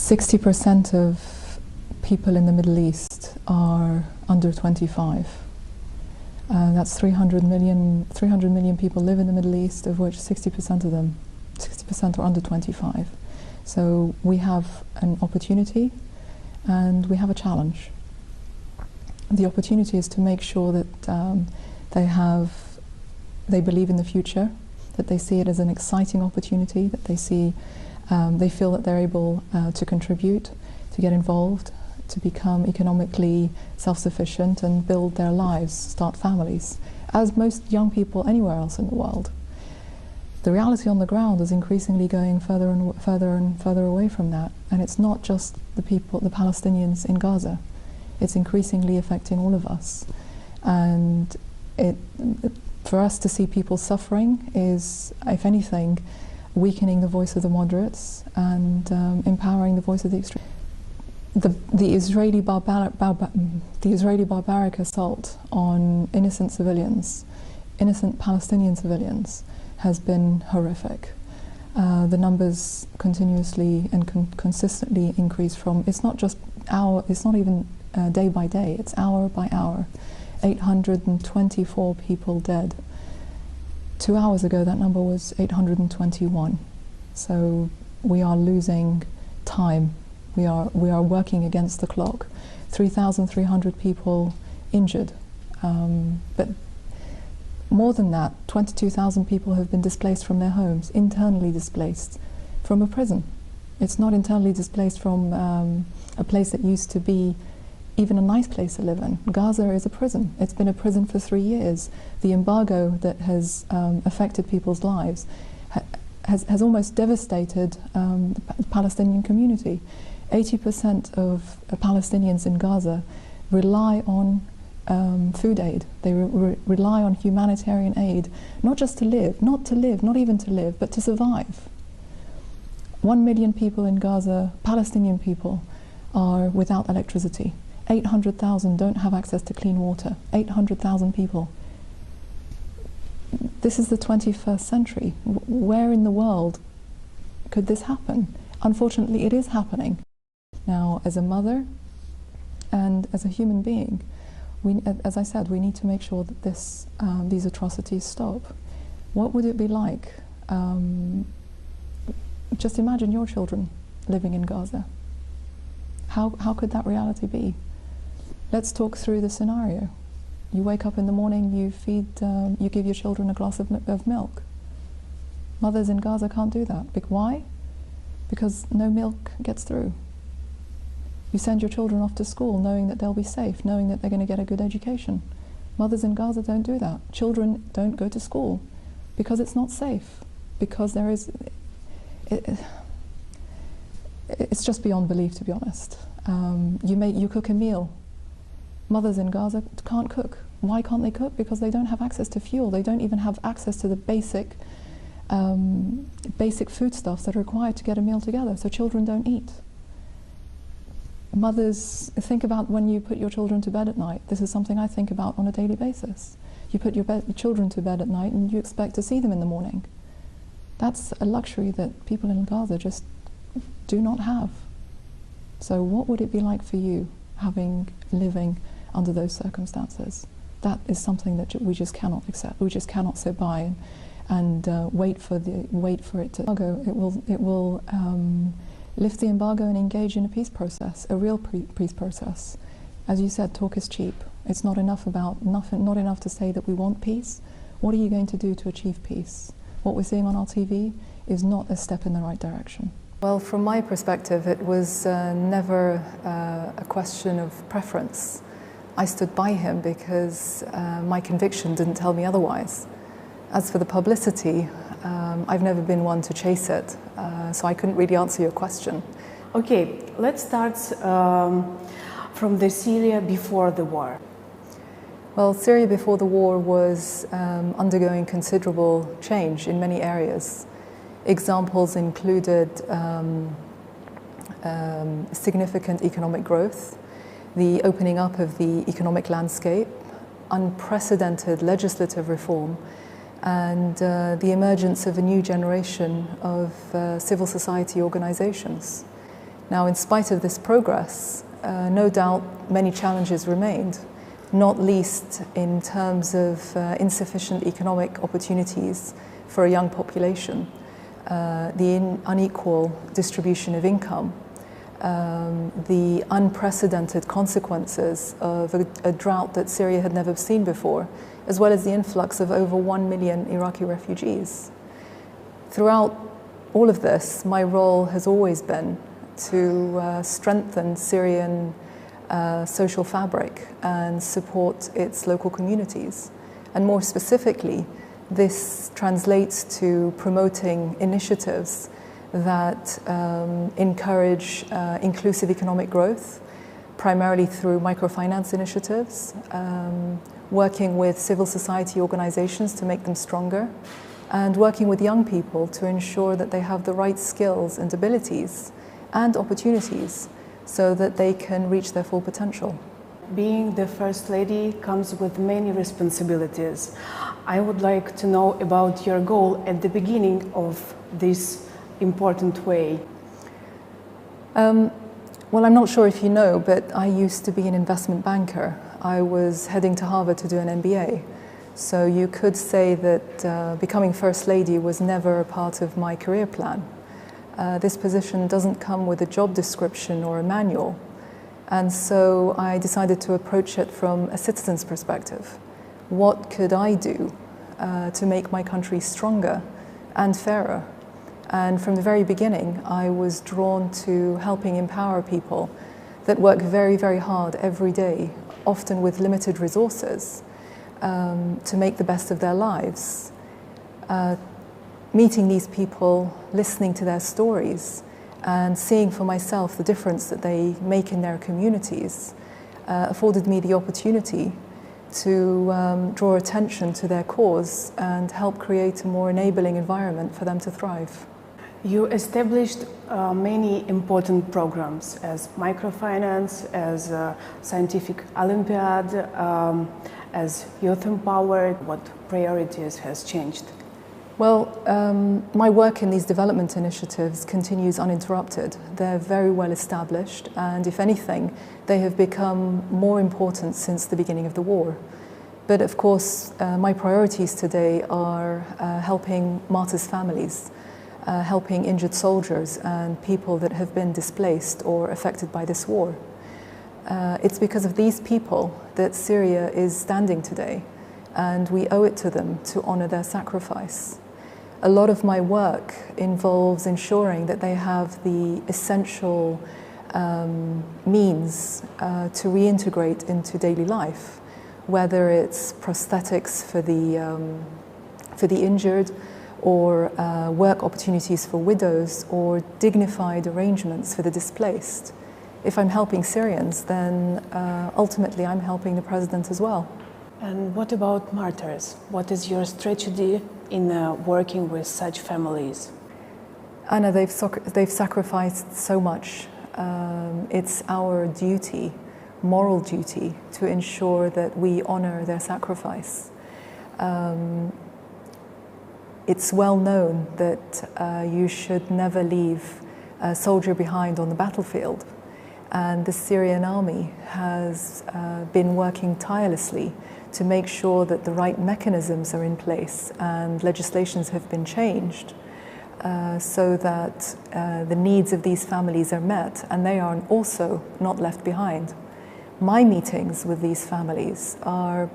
60% of people in the Middle East are under 25. That's 300 million people live in the Middle East, of which 60% of them, 60% are under 25. So we have an opportunity and we have a challenge. The opportunity is to make sure that they believe in the future, that they see it as an exciting opportunity, that they feel that they're able to contribute, to get involved, to become economically self-sufficient and build their lives, start families, as most young people anywhere else in the world. The reality on the ground is increasingly going further and further away from that, and it's not just the Palestinians in Gaza. It's increasingly affecting all of us, and for us to see people suffering is, if anything, weakening the voice of the moderates and empowering the voice of the extreme. The Israeli barbaric assault on innocent civilians, innocent Palestinian civilians, has been horrific. The numbers continuously and consistently increase from, it's not even day by day, it's hour by hour. 824 people dead. 2 hours ago that number was 821. So we are losing time. We are working against the clock. 3,300 people injured. But more than that, 22,000 people have been displaced from their homes, internally displaced from a prison. It's not internally displaced from a place that used to be even a nice place to live in. Gaza is a prison. It's been a prison for 3 years. The embargo that has affected people's lives has almost devastated the Palestinian community. 80% of Palestinians in Gaza rely on food aid. They rely on humanitarian aid, not just to live, not even to live, but to survive. 1 million people in Gaza, Palestinian people, are without electricity. 800,000 don't have access to clean water. 800,000 people. This is the 21st century. Where in the world could this happen? Unfortunately, it is happening. Now, as a mother and as a human being, as I said, we need to make sure that these atrocities stop. What would it be like? Just imagine your children living in Gaza. How could that reality be? Let's talk through the scenario. You wake up in the morning, you give your children a glass of milk. Mothers in Gaza can't do that. Why? Because no milk gets through. You send your children off to school knowing that they'll be safe, knowing that they're going to get a good education. Mothers in Gaza don't do that. Children don't go to school because it's not safe, because it's just beyond belief, to be honest. You cook a meal. Mothers in Gaza can't cook. Why can't they cook? Because they don't have access to fuel. They don't even have access to the basic foodstuffs that are required to get a meal together. So children don't eat. Mothers, think about when you put your children to bed at night. This is something I think about on a daily basis. You put your children to bed at night and you expect to see them in the morning. That's a luxury that people in Gaza just do not have. So what would it be like for you living under those circumstances? That is something that we just cannot accept. We just cannot sit by and wait for it to go. It will lift the embargo and engage in a peace process, a real peace process. As you said, talk is cheap. It's not enough to say that we want peace. What are you going to do to achieve peace? What we're seeing on our TV is not a step in the right direction. Well, from my perspective, it was never a question of preference. I stood by him because my conviction didn't tell me otherwise. As for the publicity, I've never been one to chase it, so I couldn't really answer your question. Okay, let's start from the Syria before the war. Well, Syria before the war was undergoing considerable change in many areas. Examples included significant economic growth, the opening up of the economic landscape, unprecedented legislative reform, and the emergence of a new generation of civil society organizations. Now, in spite of this progress, no doubt many challenges remained, not least in terms of insufficient economic opportunities for a young population, the unequal distribution of income, the unprecedented consequences of a drought that Syria had never seen before, as well as the influx of over 1 million Iraqi refugees. Throughout all of this, my role has always been to strengthen Syrian social fabric and support its local communities. And more specifically, this translates to promoting initiatives that encourage inclusive economic growth, primarily through microfinance initiatives, working with civil society organizations to make them stronger, and working with young people to ensure that they have the right skills and abilities and opportunities so that they can reach their full potential. Being the First Lady comes with many responsibilities. I would like to know about your goal at the beginning of this important way. Well, I'm not sure if you know, but I used to be an investment banker. I was heading to Harvard to do an MBA. So you could say that becoming First Lady was never a part of my career plan. This position doesn't come with a job description or a manual. And so I decided to approach it from a citizen's perspective. What could I do to make my country stronger and fairer? And from the very beginning, I was drawn to helping empower people that work very, very hard every day, often with limited resources, to make the best of their lives. Meeting these people, listening to their stories, and seeing for myself the difference that they make in their communities afforded me the opportunity to draw attention to their cause and help create a more enabling environment for them to thrive. You established many important programs as microfinance, as scientific Olympiad, as youth empowered. What priorities has changed? Well, my work in these development initiatives continues uninterrupted. They're very well established, and if anything, they have become more important since the beginning of the war. But of course, my priorities today are helping martyrs' families, helping injured soldiers and people that have been displaced or affected by this war. It's because of these people that Syria is standing today, and we owe it to them to honor their sacrifice. A lot of my work involves ensuring that they have the essential means to reintegrate into daily life, whether it's prosthetics for the injured, or work opportunities for widows, or dignified arrangements for the displaced. If I'm helping Syrians, then ultimately I'm helping the president as well. And what about martyrs? What is your strategy in working with such families? Anna, they've sacrificed so much. It's our duty, moral duty, to ensure that we honor their sacrifice. It's well known that you should never leave a soldier behind on the battlefield. And the Syrian army has been working tirelessly to make sure that the right mechanisms are in place and legislations have been changed so that the needs of these families are met and they are also not left behind. My meetings with these families are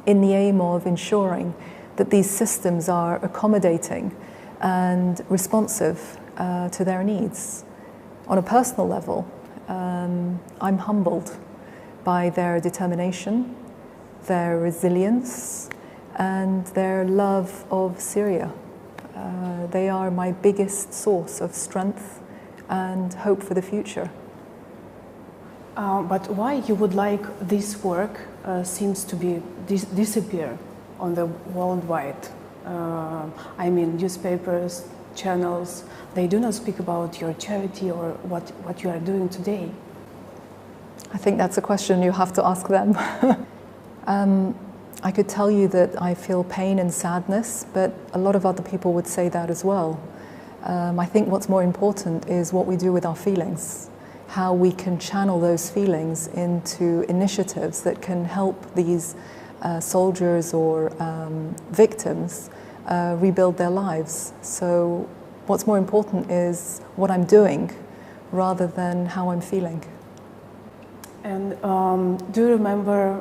in the aim of ensuring that these systems are accommodating and responsive to their needs. On a personal level, I'm humbled by their determination, their resilience, and their love of Syria. They are my biggest source of strength and hope for the future. But why you would like this work seems to be disappear on the worldwide? I mean, newspapers, channels, they do not speak about your charity or what you are doing today. I think that's a question you have to ask them. I could tell you that I feel pain and sadness, but a lot of other people would say that as well. I think what's more important is what we do with our feelings, how we can channel those feelings into initiatives that can help these soldiers or victims rebuild their lives. So what's more important is what I'm doing rather than how I'm feeling. And do you remember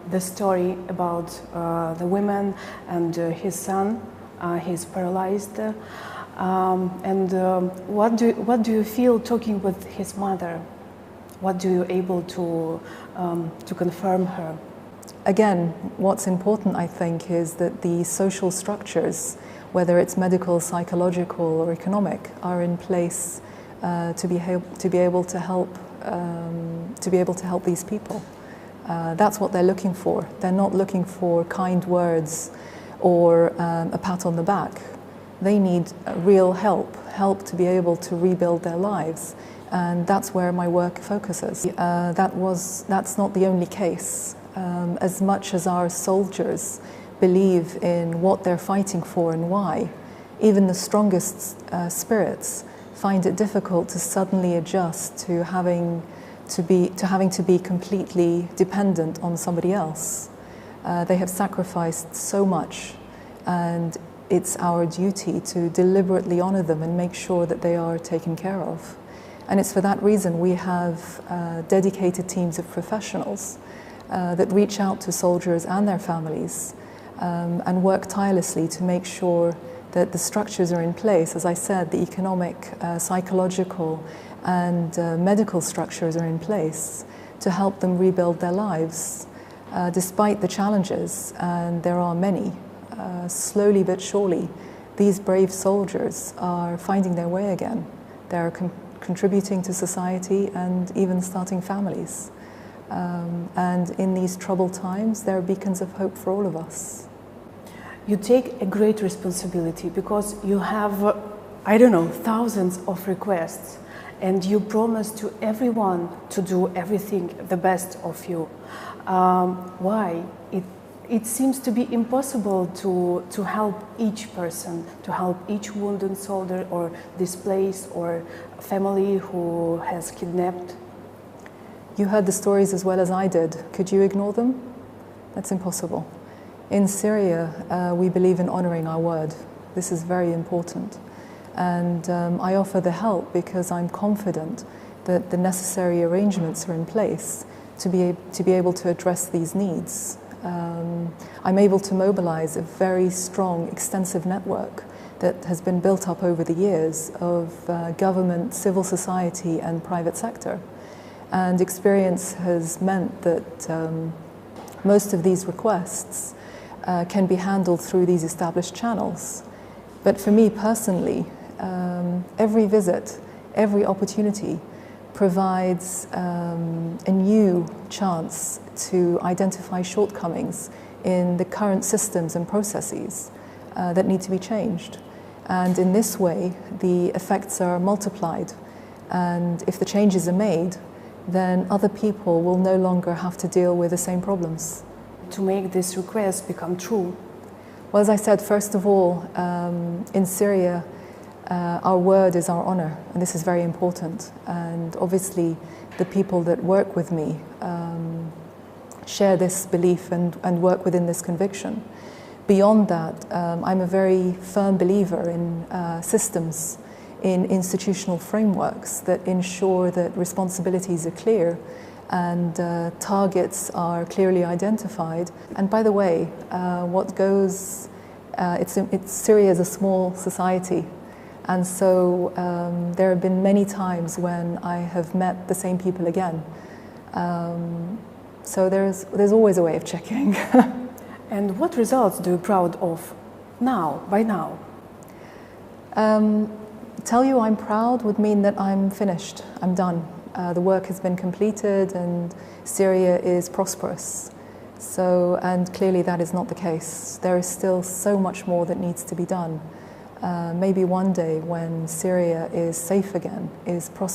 the story about the woman and his son? He's paralyzed. What do you feel talking with his mother? What do you able to confirm her? Again, what's important, I think, is that the social structures, whether it's medical, psychological, or economic, are in place to be able to help these people. That's what they're looking for. They're not looking for kind words or a pat on the back. They need real help to be able to rebuild their lives, and that's where my work focuses. That's not the only case. As much as our soldiers believe in what they're fighting for and why, even the strongest spirits find it difficult to suddenly adjust to having to be completely dependent on somebody else. They have sacrificed so much, and it's our duty to deliberately honor them and make sure that they are taken care of. And it's for that reason we have dedicated teams of professionals that reach out to soldiers and their families and work tirelessly to make sure that the structures are in place. As I said, the economic, psychological and medical structures are in place to help them rebuild their lives. Despite the challenges, and there are many, slowly but surely, these brave soldiers are finding their way again. They're contributing to society and even starting families. And in these troubled times, there are beacons of hope for all of us. You take a great responsibility because you have, I don't know, thousands of requests, and you promise to everyone to do everything the best of you. Why? It seems to be impossible to help each person, to help each wounded soldier or displaced or family who has kidnapped. You heard the stories as well as I did. Could you ignore them? That's impossible. In Syria, we believe in honoring our word. This is very important. And I offer the help because I'm confident that the necessary arrangements are in place to be able to address these needs. I'm able to mobilize a very strong, extensive network that has been built up over the years of government, civil society and private sector. And experience has meant that most of these requests can be handled through these established channels. But for me personally, every visit, every opportunity provides a new chance to identify shortcomings in the current systems and processes that need to be changed. And in this way, the effects are multiplied. And if the changes are made, then other people will no longer have to deal with the same problems. To make this request become true? Well, as I said, first of all, in Syria, our word is our honor, and this is very important. And obviously, the people that work with me share this belief and work within this conviction. Beyond that, I'm a very firm believer in systems, in institutional frameworks that ensure that responsibilities are clear and targets are clearly identified. And by the way, Syria is a small society, and so there have been many times when I have met the same people again. So there's always a way of checking. And what results do you proud of now, by now? Tell you I'm proud would mean that I'm finished, I'm done. The work has been completed and Syria is prosperous. And clearly that is not the case. There is still so much more that needs to be done. Maybe one day when Syria is safe again, is prosperous.